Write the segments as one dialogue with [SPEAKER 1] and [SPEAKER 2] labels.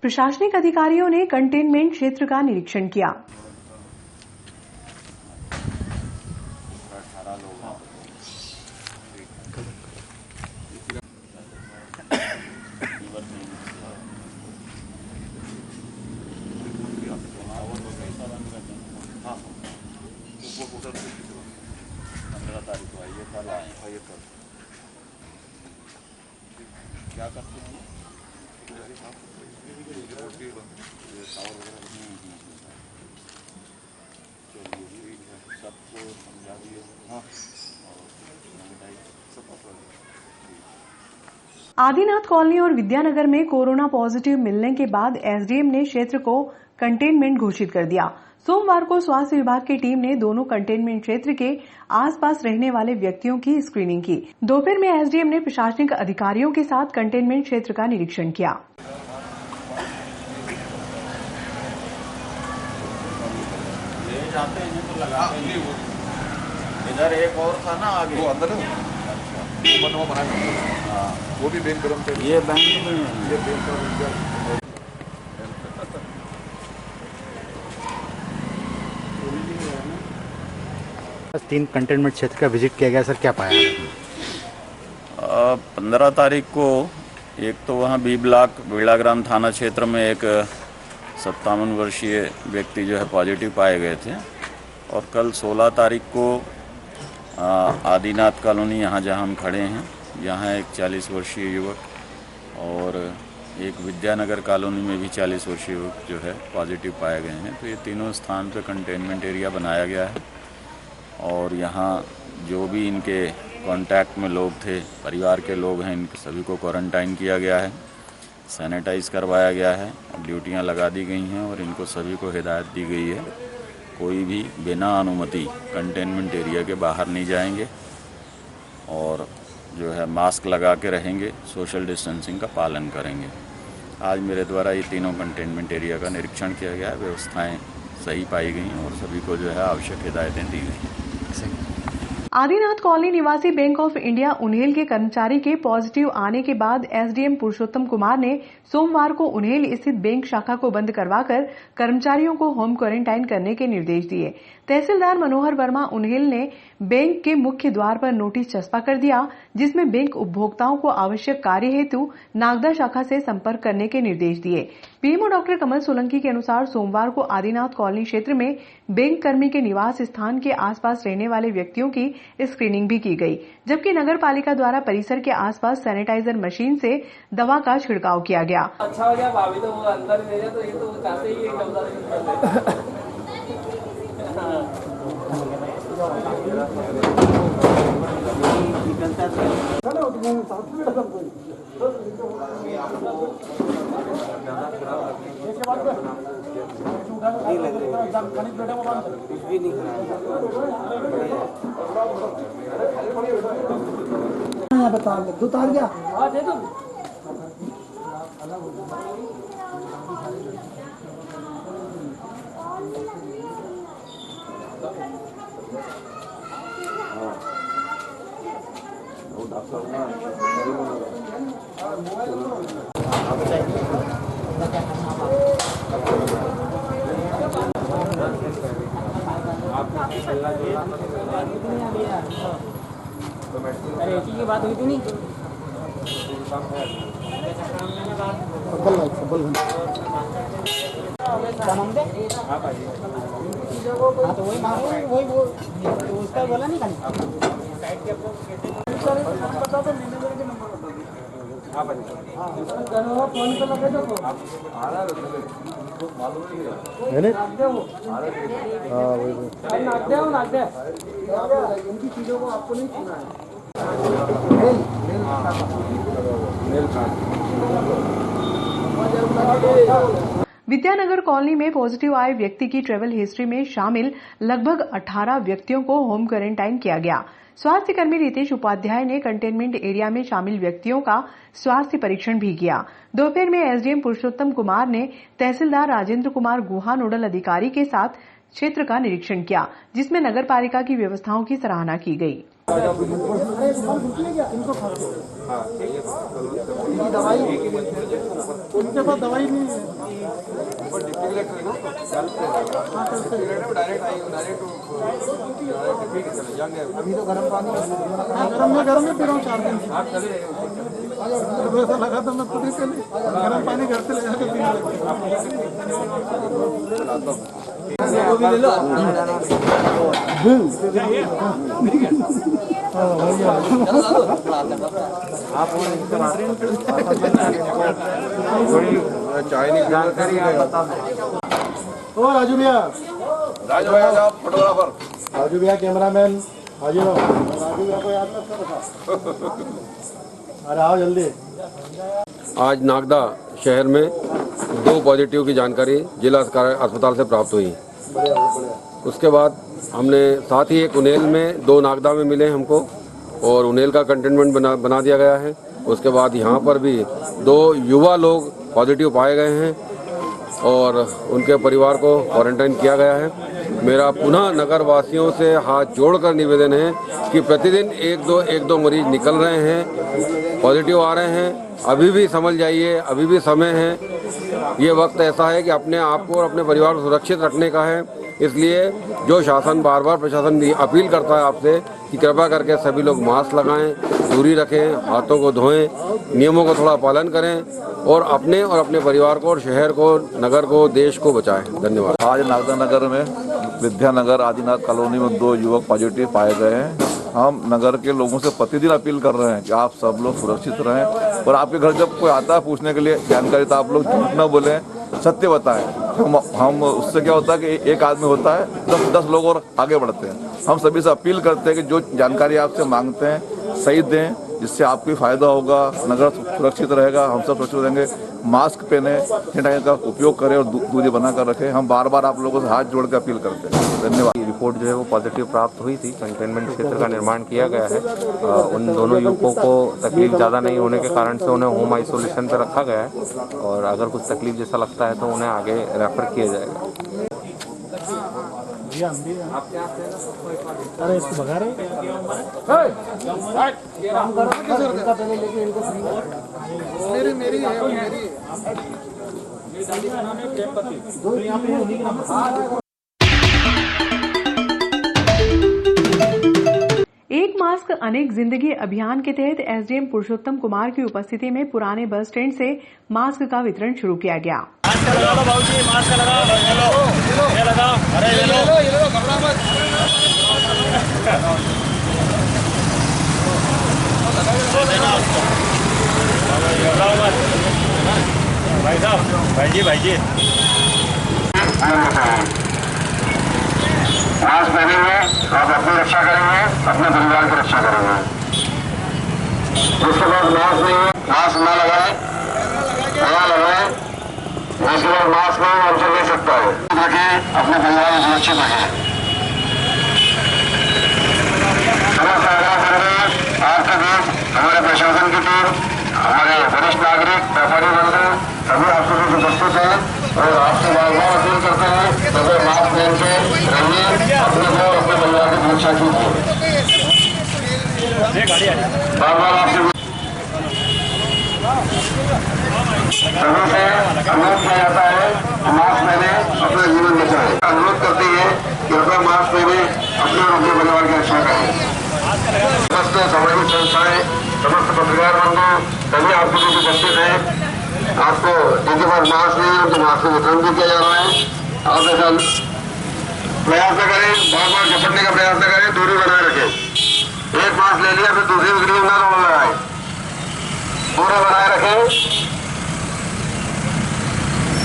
[SPEAKER 1] प्रशासनिक अधिकारियों ने कंटेनमेंट क्षेत्र का निरीक्षण किया।
[SPEAKER 2] क्या करते हैं सबको समझा दिए। हाँ,
[SPEAKER 1] आदिनाथ कॉलोनी और विद्यानगर में कोरोना पॉजिटिव मिलने के बाद एसडीएम ने क्षेत्र को कंटेनमेंट घोषित कर दिया। सोमवार को स्वास्थ्य विभाग की टीम ने दोनों कंटेनमेंट क्षेत्र के आसपास रहने वाले व्यक्तियों की स्क्रीनिंग की। दोपहर में एसडीएम ने प्रशासनिक अधिकारियों के साथ कंटेनमेंट क्षेत्र का निरीक्षण किया।
[SPEAKER 2] जाते हैं तो लगा इधर एक और था ना आगे वो अंदर वो भी बैंक कर्मचारी ये बैंक में ये बैंक का
[SPEAKER 3] 3 कंटेनमेंट क्षेत्र का विजिट किया गया। सर क्या पाया?
[SPEAKER 2] 15 तारीख को एक तो वहाँ बी ब्लॉक बेड़ाग्राम थाना क्षेत्र में एक 57 वर्षीय व्यक्ति जो है पॉजिटिव पाए गए थे और कल 16 तारीख को आदिनाथ कॉलोनी यहाँ जहाँ हम खड़े हैं यहाँ एक 40 वर्षीय युवक और एक विद्यानगर कॉलोनी में भी 40 वर्षीय युवक जो है पॉजिटिव पाए गए हैं। तो ये तीनों स्थान पर कंटेनमेंट एरिया बनाया गया है और यहाँ जो भी इनके कांटेक्ट में लोग थे, परिवार के लोग हैं, इनके सभी को क्वारंटाइन किया गया है, सैनिटाइज करवाया गया है, ड्यूटियां लगा दी गई हैं और इनको सभी को हिदायत दी गई है कोई भी बिना अनुमति कंटेनमेंट एरिया के बाहर नहीं जाएंगे और जो है मास्क लगा के रहेंगे, सोशल डिस्टेंसिंग का पालन करेंगे। आज मेरे द्वारा ये तीनों कंटेनमेंट एरिया का निरीक्षण किया गया है, व्यवस्थाएं सही पाई गई और सभी को जो है आवश्यक हिदायतें दी गई।
[SPEAKER 1] आदिनाथ कॉलोनी निवासी बैंक ऑफ इंडिया उन्हेल के कर्मचारी के पॉजिटिव आने के बाद एसडीएम पुरुषोत्तम कुमार ने सोमवार को उन्हेल स्थित बैंक शाखा को बंद करवाकर कर्मचारियों को होम क्वारंटाइन करने के निर्देश दिए। तहसीलदार मनोहर वर्मा उन्हेल ने बैंक के मुख्य द्वार पर नोटिस चस्पा कर दिया जिसमें बैंक उपभोक्ताओं को आवश्यक कार्य हेतु नागदा शाखा से संपर्क करने के निर्देश दिए। पीएमओ डॉक्टर कमल सोलंकी के अनुसार सोमवार को आदिनाथ कॉलोनी क्षेत्र में बैंक कर्मी के निवास स्थान के आसपास रहने वाले व्यक्तियों की स्क्रीनिंग भी की गई, जबकि नगर पालिका द्वारा परिसर के आसपास सैनिटाइजर मशीन से दवा का छिड़काव किया गया।
[SPEAKER 4] अच्छा हो गया भाभी तो वो अंदर भेजा तो ये तो कासे ही
[SPEAKER 5] बता दूध आ गया।
[SPEAKER 4] हाँ दे दो। अरे एक की बात हुई थी नहीं हाँ तो वही मांगो वही वो उसका बोला नहीं खाली साइड के बता दो मैनेजर के नंबर बता दो फोन पे लगे तो नाक दे उनकी चीजों को आपको नहीं सुना है।
[SPEAKER 1] विद्यानगर कॉलोनी में पॉजिटिव आए व्यक्ति की ट्रेवल हिस्ट्री में शामिल लगभग 18 व्यक्तियों को होम क्वारंटाइन किया गया। स्वास्थ्य कर्मी रितेश उपाध्याय ने कंटेनमेंट एरिया में शामिल व्यक्तियों का स्वास्थ्य परीक्षण भी किया। दोपहर में एसडीएम पुरुषोत्तम कुमार ने तहसीलदार राजेंद्र कुमार गुहा नोडल अधिकारी के साथ क्षेत्र का निरीक्षण किया, जिसमें नगर पालिका की व्यवस्थाओं की सराहना की गई।
[SPEAKER 4] दवाई उनके पास दवाई नहीं है। अभी तो गर्म पानी गर्म में पी रहा हूँ 4 दिन से। तो ऐसा लगा था मैं खुद ही गर्म पानी घर से ले जाकर पीने ओ राजू भैया फोटोग्राफर, राजू भैया कैमरामैन, हाजिर हो। राजू भैया को याद रखा। अरे आओ जल्दी।
[SPEAKER 6] आज नागदा शहर में 2 पॉजिटिव की जानकारी जिला अस्पताल से प्राप्त हुई। उसके बाद हमने साथ ही एक उनेल में 2 नागदा में मिले हमको, और उनेल का कंटेनमेंट बना दिया गया है। उसके बाद यहाँ पर भी 2 युवा लोग पॉजिटिव पाए गए हैं और उनके परिवार को क्वारंटाइन किया गया है। मेरा पुनः नगर वासियों से हाथ जोड़कर निवेदन है कि प्रतिदिन 1-2 मरीज निकल रहे हैं, पॉजिटिव आ रहे हैं। अभी भी समझ जाइए, अभी भी समय है। ये वक्त ऐसा है कि अपने आप को और अपने परिवार को सुरक्षित रखने का है। इसलिए जो शासन बार प्रशासन भी अपील करता है आपसे कि कृपया करके सभी लोग मास्क लगाएं, दूरी रखें, हाथों को धोएं, नियमों को थोड़ा पालन करें और अपने परिवार को और शहर को, नगर को, देश को बचाएं। धन्यवाद।
[SPEAKER 7] आज नागदा नगर में विद्यानगर आदिनाथ कॉलोनी में 2 युवक पॉजिटिव पाए गए हैं। हम नगर के लोगों से प्रतिदिन अपील कर रहे हैं कि आप सब लोग सुरक्षित रहें और आपके घर जब कोई आता है पूछने के लिए जानकारी, तो आप लोग झूठ न बोलें, सत्य बताएं। हम उससे क्या होता है कि एक आदमी होता है, 10 लोग और आगे बढ़ते हैं। हम सभी से अपील करते हैं कि जो जानकारी आपसे मांगते हैं सही दें, जिससे आपको फायदा होगा, नगर सुरक्षित रहेगा, हम सब सुरक्षित रहेंगे। मास्क पहने, सैनिटाइजर का उपयोग करें और दूरी बनाकर रखें। हम बार आप लोगों से हाथ जोड़ कर अपील करते हैं। धन्यवाद।
[SPEAKER 8] रिपोर्ट जो है वो पॉजिटिव प्राप्त हुई थी। कंटेनमेंट क्षेत्र का निर्माण किया गया है। उन दोनों युवकों को तकलीफ ज़्यादा नहीं होने के कारण से उन्हें होम आइसोलेशन पर रखा गया है और अगर कुछ तकलीफ जैसा लगता है तो उन्हें आगे रेफर किया जाएगा।
[SPEAKER 4] अरे इसको भगा रहे मेरी
[SPEAKER 1] एक मास्क अनेक जिंदगी अभियान के तहत एसडीएम पुरुषोत्तम कुमार की उपस्थिति में पुराने बस स्टैंड से मास्क का वितरण शुरू किया गया।
[SPEAKER 2] भाई जी
[SPEAKER 9] मास्क पहनेंगे, आप अपनी रक्षा करेंगे, अपने परिवार की रक्षा करेंगे। उसके बाद मास्क नहीं है, मास्क ना लगाए, नया लगाए। उसके बाद मास्क नहीं हमसे ले सकता है। रखें, अपने परिवार को सुरक्षित रखें। समस्त आग्रह कर रहे हैं आपके बीच हमारे प्रशासन की टीम, हमारे वरिष्ठ नागरिक, व्यापारी बंधु सभी आपके बीच उपस्थित हैं और आपसे बार अपील करते हैं कि मास्क पहन के रहिए, अपने को और अपने परिवार की सुरक्षा कीजिए। बार आपसे सभी से अनुरोध किया जाता है कि मास्क पहने, अपना जीवन बचाएं। अनुरोध करती है कि अपना मास्क पहने, अपने और अपने परिवार की रक्षा करें। समस्त सामाजिक संस्थाएं, समस्त पत्रकार बंधु सभी आपके बीच उपस्थित हैं। आपको जिनके पास मास्क नहीं है तो मास्क का वितरण भी किया जा रहा है। आप ऐसा प्रयास न करें, बार झपटने का प्रयास न करें, दूरी बनाए रखें। एक मास्क ले लिया फिर दूसरी क्रीम ना तो लगाए, दूरी बनाए रखें,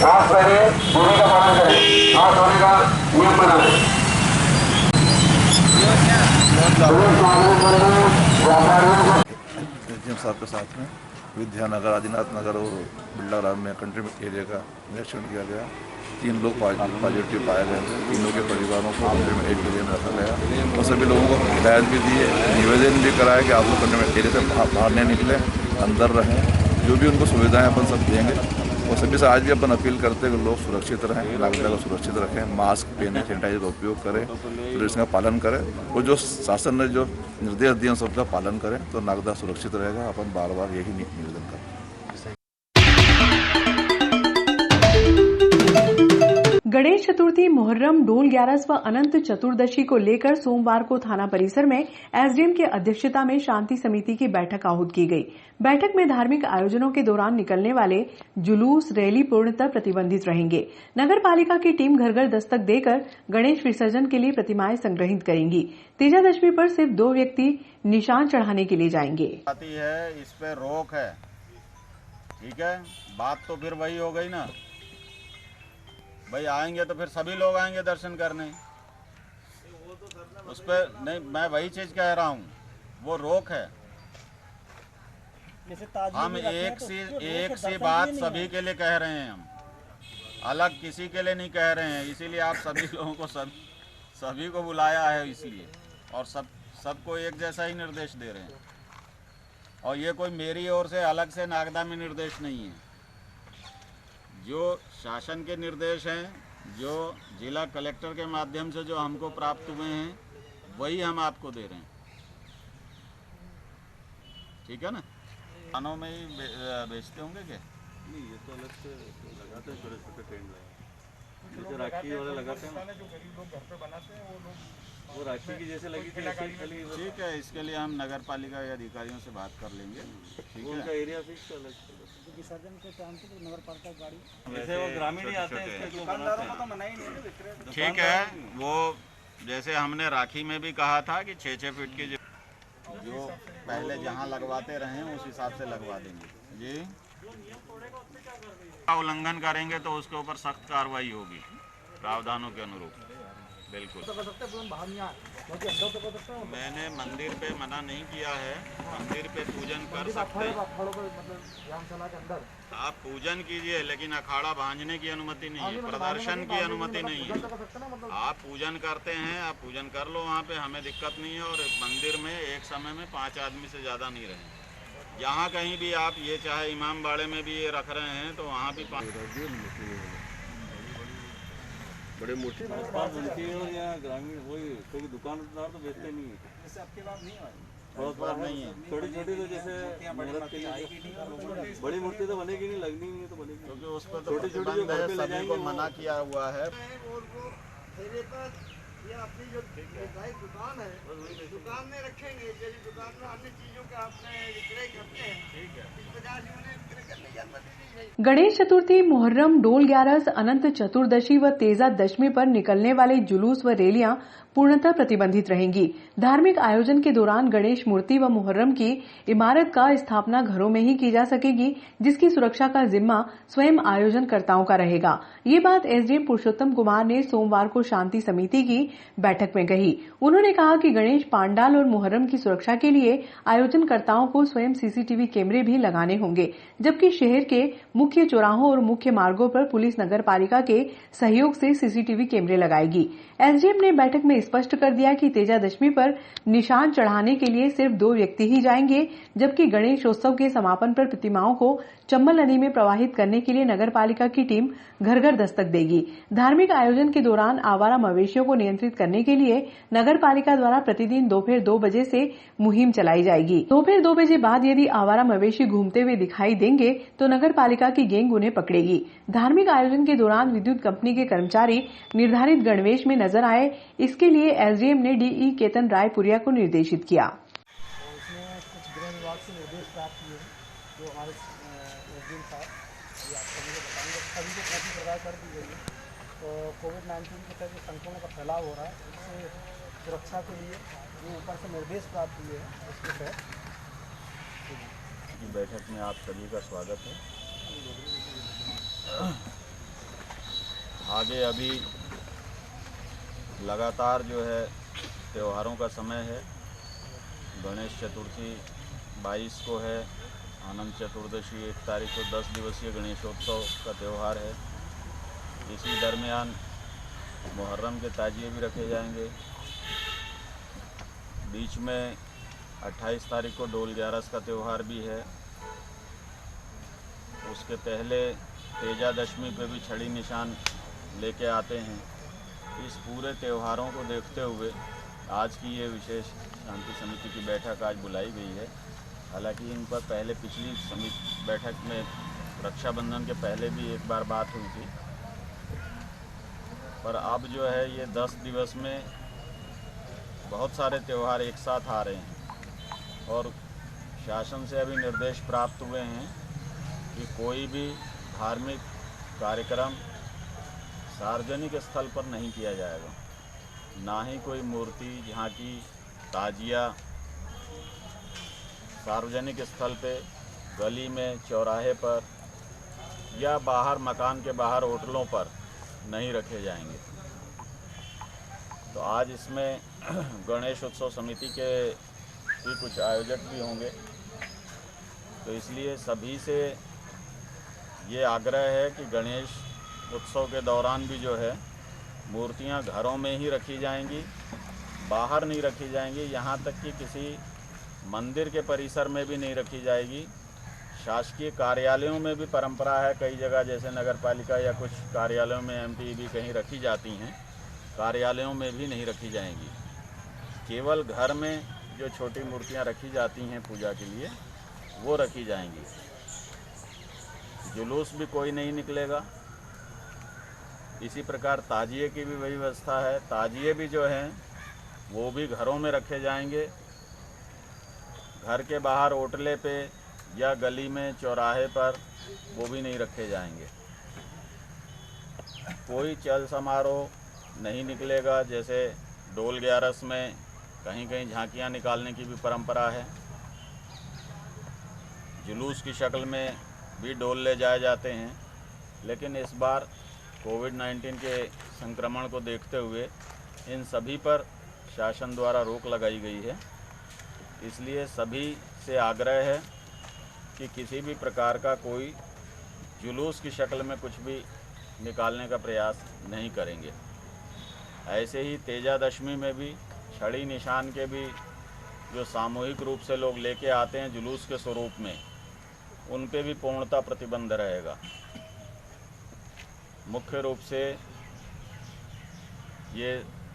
[SPEAKER 9] मास्क पहने, दूरी का पालन करें, हाथ धोने का नियम बनाएं।
[SPEAKER 7] साहब के साथ में विद्यानगर, आदिनाथ नगर और बिल्लाराम में कंटेनमेंट एरिया का निरीक्षण किया गया। 3 लोग पॉजिटिव पाए गए थे। तीनों के परिवारों को कंटेनमेंट एरिया में रखा गया और सभी लोगों को हिदायत भी दी है, निवेदन भी कराया कि आप लोग कंटेनमेंट एरिया से बाहर नहीं निकलें, अंदर रहें। जो भी उनको सुविधाएं अपन सब देंगे तो सभी से आज भी अपन अपील करते हैं कि लोग सुरक्षित रहें, नागरिकों को सुरक्षित रखें, मास्क पहने, सैनिटाइजर का उपयोग करें, तो इसका पालन करें और जो शासन ने जो निर्देश दिए सबका पालन करें तो नागदा सुरक्षित रहेगा। अपन बार बार यही निवेदन करें।
[SPEAKER 1] गणेश चतुर्थी, मुहर्रम, डोल 11 व अनंत चतुर्दशी को लेकर सोमवार को थाना परिसर में एसडीएम की अध्यक्षता में शांति समिति की बैठक आहूत की गई। बैठक में धार्मिक आयोजनों के दौरान निकलने वाले जुलूस, रैली पूर्णतः प्रतिबंधित रहेंगे। नगर पालिका की टीम घर घर दस्तक देकर गणेश विसर्जन के लिए प्रतिमाएं संग्रहित करेंगी। तेजादशमी पर सिर्फ 2 व्यक्ति निशान चढ़ाने के लिए जाएंगे।
[SPEAKER 2] इस पे रोक है, ठीक है, बात तो फिर वही हो गई ना, भाई आएंगे तो फिर सभी लोग आएंगे दर्शन करने, उस पर नहीं, मैं वही चीज कह रहा हूँ, वो रोक है। हम एक सी बात सभी के लिए कह रहे हैं, हम अलग किसी के लिए नहीं कह रहे हैं, इसीलिए आप सभी लोगों को सभी को बुलाया है इसलिए, और सबको एक जैसा ही निर्देश दे रहे हैं। और ये कोई मेरी ओर से अलग से नागदा में निर्देश नहीं है, जो शासन के निर्देश हैं, जो जिला कलेक्टर के माध्यम से जो हमको प्राप्त हुए हैं, वही हम आपको दे रहे हैं, ठीक है ना। थानों में ही बेचते होंगे क्या?
[SPEAKER 10] नहीं, ये तो अलग से लगाते हैं, छोटे छोटे टेंट जैसे राखी वाले लगाते हैं, जो गरीब लोग घर पे बनाते हैं, वो राखी की जैसे लगी थी ऐसे खाली।
[SPEAKER 2] ठीक है, इसके लिए हम नगर पालिका के अधिकारियों से बात कर लेंगे, ठीक है।
[SPEAKER 10] उनका एरिया फिक्स अलग
[SPEAKER 5] विसर्जन के टाइम पे नगर पालिका गाड़ी,
[SPEAKER 10] जैसे वो ग्रामीण ही आते हैं, दुकानदारों को तो मना ही नहीं।
[SPEAKER 2] ठीक है, वो जैसे हमने राखी में भी कहा था कि 6-6 फीट की जो पहले जहां लगवाते रहे उस हिसाब से लगवा देंगे जी। उल्लंघन करेंगे तो उसके ऊपर सख्त कार्रवाई होगी प्रावधानों के अनुरूप, बिल्कुल। मैंने मंदिर पे मना नहीं किया है, मंदिर पे पूजन कर सकते हैं, आप पूजन कीजिए, लेकिन अखाड़ा भांजने की अनुमति नहीं है, प्रदर्शन की अनुमति नहीं है। आप पूजन करते हैं, आप पूजन कर लो वहाँ पे, हमें दिक्कत नहीं है। और मंदिर में एक समय में 5 आदमी से ज़्यादा नहीं रहे। जहाँ कहीं भी आप ये चाहे इमाम बाड़े में भी ये रख रहे हैं तो वहाँ भी
[SPEAKER 10] बड़े मूर्ति बनती है, और यहाँ ग्रामीण वही कोई दुकानदार तो बेचते नहीं है, जैसे आपके पास नहीं है, बहुत बार नहीं है। छोटी छोटी तो जैसे बड़ी मूर्ति तो बनेगी नहीं, लगनी नहीं तो बनेगी,
[SPEAKER 2] क्योंकि उस पर तो प्रतिबंध है, सभी को मना किया हुआ है।
[SPEAKER 5] ये अपनी जो दुकान है, दुकान में रखेंगे, जैसे दुकान में अन्य चीजों का आपने विक्रय करते हैं, ठीक है, इस वजह से उन्हें विक्रय करने की अनुमति दी जाएगी।
[SPEAKER 1] गणेश चतुर्थी, मुहर्रम, डोल 11, अनंत चतुर्दशी व तेजा दशमी पर निकलने वाले जुलूस व रैलियां पूर्णतः प्रतिबंधित रहेंगी। धार्मिक आयोजन के दौरान गणेश मूर्ति व मुहर्रम की इमारत का स्थापना घरों में ही की जा सकेगी, जिसकी सुरक्षा का जिम्मा स्वयं आयोजनकर्ताओं का रहेगा। ये बात एसडीएम पुरुषोत्तम कुमार ने सोमवार को शांति समिति की बैठक में कही। उन्होंने कहा कि गणेश पांडाल और मुहर्रम की सुरक्षा के लिए आयोजनकर्ताओं को स्वयं सीसीटीवी कैमरे भी लगाने होंगे, जबकि शहर के मुख्य चौराहों और मुख्य मार्गों पर पुलिस नगर पालिका के सहयोग से सीसीटीवी कैमरे लगाएगी। एसडीएम ने बैठक में स्पष्ट कर दिया कि तेजा दशमी पर निशान चढ़ाने के लिए सिर्फ 2 व्यक्ति ही जाएंगे, जबकि गणेशोत्सव के समापन पर प्रतिमाओं को चंबल नदी में प्रवाहित करने के लिए नगर पालिका की टीम घर घर दस्तक देगी। धार्मिक आयोजन के दौरान आवारा मवेशियों को नियंत्रित करने के लिए नगर पालिका द्वारा प्रतिदिन दोपहर 2 बजे से मुहिम चलाई जाएगी। दोपहर 2 बजे बाद यदि आवारा मवेशी घूमते हुए दिखाई देंगे तो नगर पालिका की गैंग उन्हें पकड़ेगी। धार्मिक आयोजन के दौरान विद्युत कंपनी के कर्मचारी निर्धारित गणवेश में नजर आए, इसके लिए एसडीएम ने डीई केतन रायपुरिया को निर्देशित किया।
[SPEAKER 5] उसमें कुछ गृह विभाग से निर्देश प्राप्त हुए हैं, जो हमारे एसडीएम साहब अभी आप सभी को बताएंगे, सभी को कॉपी प्रदान कर दी गई है। तो कोविड-19 के तहत संक्रमण का फैलाव हो रहा है, इससे सुरक्षा के लिए जो ऊपर से निर्देश प्राप्त हुए हैं उसके तहत
[SPEAKER 2] बैठक में आप सभी का स्वागत है। आगे अभी लगातार जो है त्योहारों का समय है। गणेश चतुर्थी 22 को है, अनंत चतुर्दशी 1 तारीख को 10 दिवसीय गणेशोत्सव का त्यौहार है। इसी दरमियान मुहर्रम के ताजिए भी रखे जाएंगे। बीच में 28 तारीख को डोल 11 का त्यौहार भी है। उसके पहले तेजा दशमी पे भी छड़ी निशान लेके आते हैं। इस पूरे त्योहारों को देखते हुए आज की ये विशेष शांति समिति की बैठक आज बुलाई गई है। हालांकि इन पर पहले पिछली समिति बैठक में रक्षाबंधन के पहले भी एक बार बात हुई थी, पर अब जो है ये 10 दिवस में बहुत सारे त्यौहार एक साथ आ रहे हैं और शासन से अभी निर्देश प्राप्त हुए हैं कि कोई भी धार्मिक कार्यक्रम सार्वजनिक स्थल पर नहीं किया जाएगा, ना ही कोई मूर्ति, झांकी, ताजिया सार्वजनिक स्थल पे, गली में, चौराहे पर या बाहर मकान के बाहर होटलों पर नहीं रखे जाएंगे। तो आज इसमें गणेश उत्सव समिति के भी कुछ आयोजक भी होंगे, तो इसलिए सभी से ये आग्रह है कि गणेश उत्सव के दौरान भी जो है मूर्तियां घरों में ही रखी जाएंगी, बाहर नहीं रखी जाएंगी, यहाँ तक कि किसी मंदिर के परिसर में भी नहीं रखी जाएगी। शासकीय कार्यालयों में भी परंपरा है, कई जगह जैसे नगर पालिका या कुछ कार्यालयों में एमटीबी कहीं रखी जाती हैं, कार्यालयों में भी नहीं रखी जाएंगी। केवल घर में जो छोटी मूर्तियां रखी जाती हैं पूजा के लिए वो रखी जाएंगी। जुलूस भी कोई नहीं निकलेगा। इसी प्रकार ताजिए की भी वही व्यवस्था है, ताजिए भी जो हैं वो भी घरों में रखे जाएंगे, घर के बाहर ओटले पे या गली में, चौराहे पर वो भी नहीं रखे जाएंगे। कोई चल समारोह नहीं निकलेगा, जैसे डोल 11 में कहीं कहीं झांकियाँ निकालने की भी परंपरा है, जुलूस की शक्ल में भी डोल ले जाए जाते हैं, लेकिन इस बार कोविड-19 के संक्रमण को देखते हुए इन सभी पर शासन द्वारा रोक लगाई गई है। इसलिए सभी से आग्रह है कि किसी भी प्रकार का कोई जुलूस की शक्ल में कुछ भी निकालने का प्रयास नहीं करेंगे। ऐसे ही तेजा दशमी में भी छड़ी निशान के भी जो सामूहिक रूप से लोग लेके आते हैं जुलूस के स्वरूप में, उन पे भी पूर्णतः प्रतिबंध रहेगा। मुख्य रूप से ये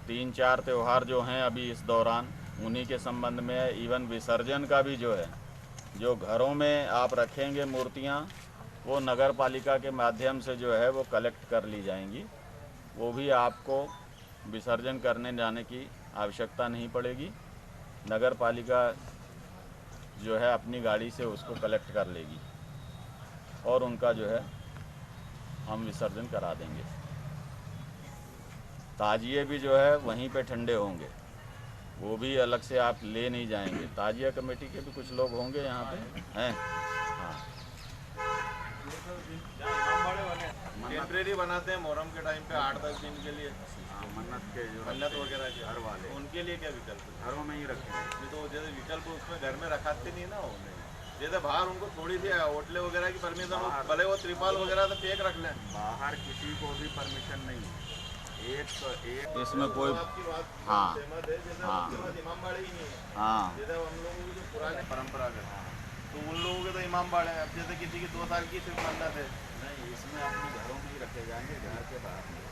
[SPEAKER 2] 3-4 त्यौहार जो हैं अभी इस दौरान उन्हीं के संबंध में है। इवन विसर्जन का भी जो है, जो घरों में आप रखेंगे मूर्तियां, वो नगर पालिका के माध्यम से जो है वो कलेक्ट कर ली जाएंगी। वो भी आपको विसर्जन करने जाने की आवश्यकता नहीं पड़ेगी। नगर पालिका जो है अपनी गाड़ी से उसको कलेक्ट कर लेगी और उनका जो है हम विसर्जन करा देंगे। ताजिए भी जो है वहीं पे ठंडे होंगे, वो भी अलग से आप ले नहीं जाएंगे। ताजिया कमेटी के भी कुछ लोग होंगे यहाँ पे हैं। हाँ,
[SPEAKER 10] टेम्परेरी बनाते हैं मोहर्रम के टाइम पे 8-10 दिन के लिए, मन्नत वगैरह के घर वाले, उनके लिए क्या विकल्प है?
[SPEAKER 2] घरों में ही रखेंगे।
[SPEAKER 10] नहीं तो जैसे विकल्प उसमें घर में रखाते नहीं ना, वो जैसे बाहर उनको थोड़ी सी होटले वगैरह की परमिशन, भले वो त्रिपाल वगैरह तो पैक रख लें,
[SPEAKER 2] बाहर किसी को भी परमिशन नहीं है। एक इसमें कोई हाँ
[SPEAKER 10] इमाम बाड़े ही नहीं है।
[SPEAKER 2] हाँ,
[SPEAKER 10] जैसे हम लोगों की जो पुराने परंपरागत तो उन लोगों के तो इमाम बाड़े हैं। अब जैसे किसी की 2 साल की सिर्फ मन्नत है,
[SPEAKER 2] नहीं, इसमें अपने घरों में ही रखे जाएंगे, घर के बाहर नहीं।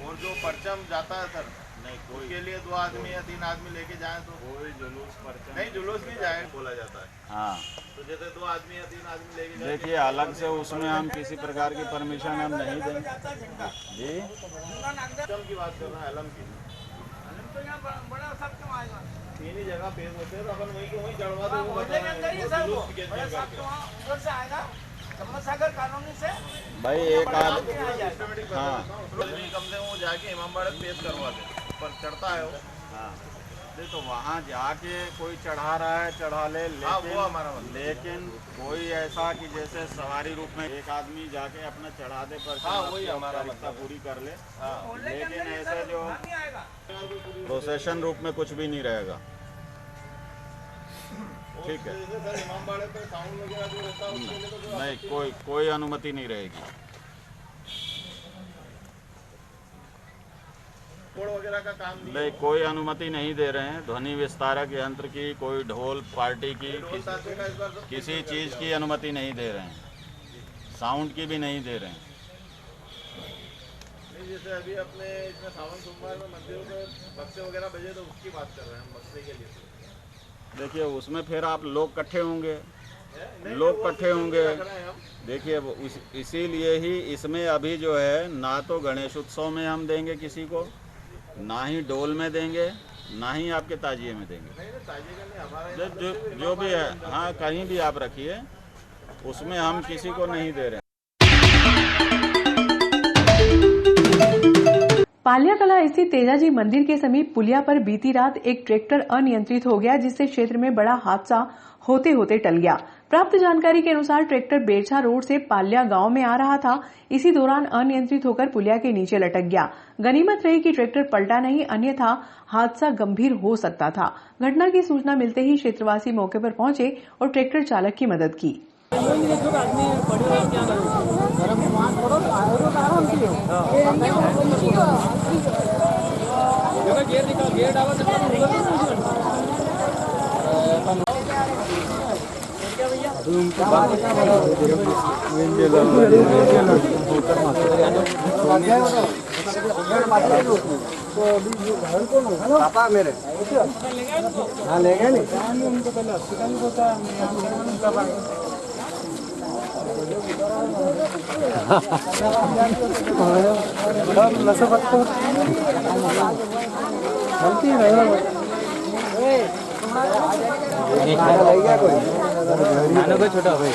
[SPEAKER 10] और जो परचम जाता है सर,
[SPEAKER 2] नहीं, कोई
[SPEAKER 10] उसके लिए 2 आदमी या 3 आदमी लेके जाए तो
[SPEAKER 2] कोई जुलूस परचम
[SPEAKER 10] नहीं, जुलूस नहीं जाए बोला जाता है।
[SPEAKER 2] हाँ,
[SPEAKER 10] तो जैसे 2 आदमी या 3 आदमी लेके जाए,
[SPEAKER 2] देखिए अलग से उसमें हम किसी प्रकार की परमिशन हम नहीं देंगे जी।
[SPEAKER 10] परचम की बात कर रहे हैं, अलम की। 3 ही जगह पेश होते हैं, तो अपन वहीं के वहीं चढ़वा
[SPEAKER 2] भाई एक आदमी
[SPEAKER 10] हाँ कम से वो जाके इमामबाड़े पेश करवा दे, पर चढ़ता है वो।
[SPEAKER 2] हाँ, तो वहाँ जाके कोई चढ़ा रहा है चढ़ा ले,
[SPEAKER 10] वो हमारा मतलब।
[SPEAKER 2] लेकिन कोई ऐसा कि जैसे सवारी रूप में एक आदमी जाके अपना चढ़ा दे पर
[SPEAKER 10] वही हमारा मतलब
[SPEAKER 2] पूरी कर ले।
[SPEAKER 10] हाँ,
[SPEAKER 2] लेकिन ऐसे जो प्रोसेशन रूप में कुछ भी नहीं रहेगा। ठीक है,
[SPEAKER 10] इमामबाड़े पे साउंड वगैरह जो रहता है उसके लिए तो
[SPEAKER 2] नहीं, कोई अनुमति नहीं रहेगी।
[SPEAKER 10] कोड वगैरह का काम
[SPEAKER 2] नहीं, कोई अनुमति नहीं दे रहे हैं। ध्वनि विस्तारक यंत्र की, कोई ढोल पार्टी की, किसी चीज़ की अनुमति नहीं दे रहे हैं। साउंड की भी नहीं दे रहे हैं।
[SPEAKER 10] जैसे अभी अपने इसमें सावन सोमवार में मंदिरों में बक्से वगैरह बजे, तो उसकी बात कर रहे हैं हम, बक्से के लिए।
[SPEAKER 2] देखिए उसमें फिर आप लोग इकट्ठे होंगे, लोग इकट्ठे होंगे। देखिए इसीलिए ही इसमें अभी जो है ना तो गणेश उत्सव में हम देंगे किसी को, ना ही डोल में देंगे, ना ही आपके ताजिए में देंगे। जो भी है, हाँ कहीं भी आप रखिए, उसमें हम किसी को नहीं दे रहे हैं।
[SPEAKER 1] पालिया कला स्थित तेजाजी मंदिर के समीप पुलिया पर बीती रात एक ट्रैक्टर अनियंत्रित हो गया, जिससे क्षेत्र में बड़ा हादसा होते होते टल गया। प्राप्त जानकारी के अनुसार ट्रैक्टर बेरछा रोड से पालिया गांव में आ रहा था। इसी दौरान अनियंत्रित होकर पुलिया के नीचे लटक गया। गनीमत रही कि ट्रैक्टर पलटा नहीं, अन्यथा हादसा गंभीर हो सकता था। घटना की सूचना मिलते ही क्षेत्रवासी मौके पर पहुंचे और ट्रैक्टर चालक की मदद की।
[SPEAKER 5] पापा मेरे हाँ ले गए नहीं उनको पहले हॉस्पिटल होता है। छोटा भाई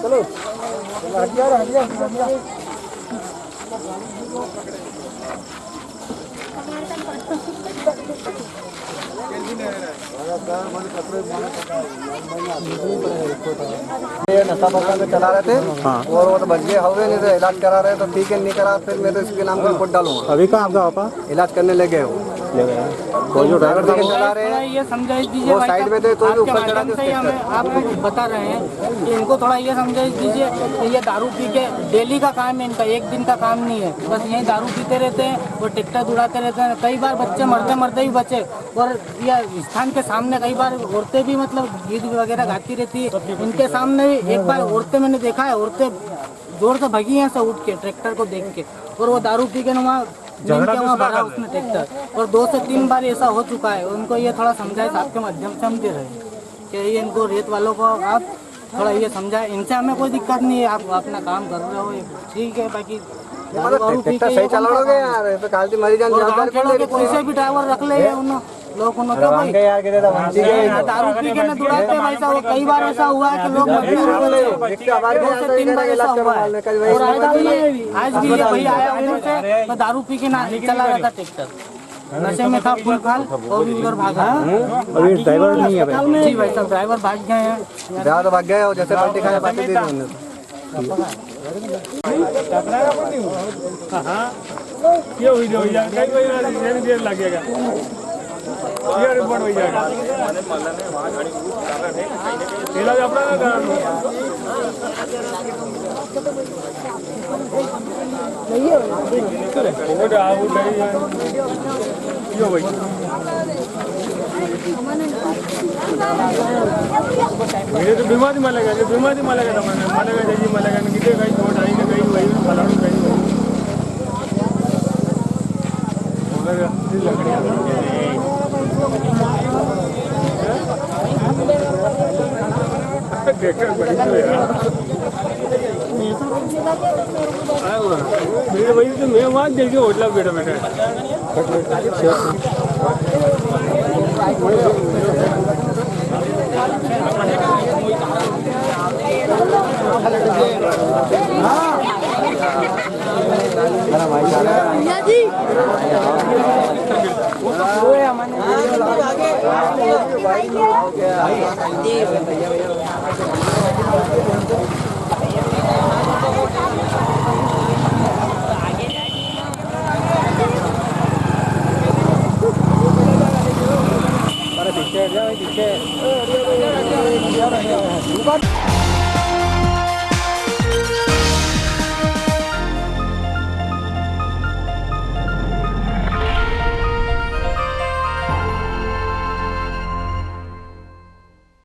[SPEAKER 5] चलो ये नशा पकड़ में चला रहे थे और वो तो बच गए हुए, नहीं तो इलाज करा रहे तो ठीक है, नहीं करा फिर मैं तो इसके नाम की रिपोर्ट डालूंगा।
[SPEAKER 3] अभी कहाँ आपका पापा
[SPEAKER 5] इलाज करने ले गए हो, वो जो ड्राइवर थे चला रहे हैं
[SPEAKER 11] ये समझाइश दीजिए,
[SPEAKER 5] वो साइड में थे, कोई भी ऊपर चढ़ा के
[SPEAKER 11] हमें आपको बता रहे हैं कि इनको थोड़ा ये समझाइश दीजिए कि ये दारू पी के डेली का काम है इनका, एक दिन का काम नहीं है। बस यही दारू पीते रहते हैं और टिकटा उड़ाते रहते हैं। कई बार बच्चे मरते मरते ही बचे, और यह स्थान के सामने कई बार औरतें भी मतलब गीत वगैरह गाती रहती है। इनके सामने एक बार औरतें मैंने देखा है, औरतें जोर से भगी हैं सब उठ के ट्रैक्टर को देख के, और वो दारू पी के वहाँ भरा उसने ट्रैक्टर, और 2 से 3 बार ऐसा हो चुका है। उनको ये थोड़ा समझाए आपके माध्यम से हम दे रहे हैं कि ये इनको रेत वालों को आप थोड़ा ये समझाए। इनसे हमें कोई दिक्कत नहीं है, आप अपना काम कर रहे हो ठीक है, बाकी
[SPEAKER 5] सही चलाओगे यार, तो कालती मरी जान
[SPEAKER 11] कोई से भी ड्राइवर रख ले लोग दारू पी के न दुड़ाते भाई साहब। कई बार ऐसा हुआ है कि लोग 3 बार ऐसा हुआ है, और आज भी ये भैया आया उधर से तो दारू पी के ना चला रहा था ट्रैक्टर, नशे में था फुल खाल, और भी उधर भागा।
[SPEAKER 3] अभी ड्राइवर नहीं है भाई?
[SPEAKER 11] जी भाई साहब ड्राइवर भाग गए हैं,
[SPEAKER 5] भाग गए और जैसे पलटी खाया बाकी दे दी
[SPEAKER 4] ये वीडियो हो जाएगा, कई देर लगेगा, ये रिपोर्ट हो जाएगा। इलाज अपना ना मेरे तो बीमारी मलेगा, बीमारी मलेगा, मलेगा जाइए मलेगा कितने कहीं छोट आई ना कहीं वही फलाणु कहीं वही तो मैं वहाँ देखिए होटल बैठा बैठा पीछे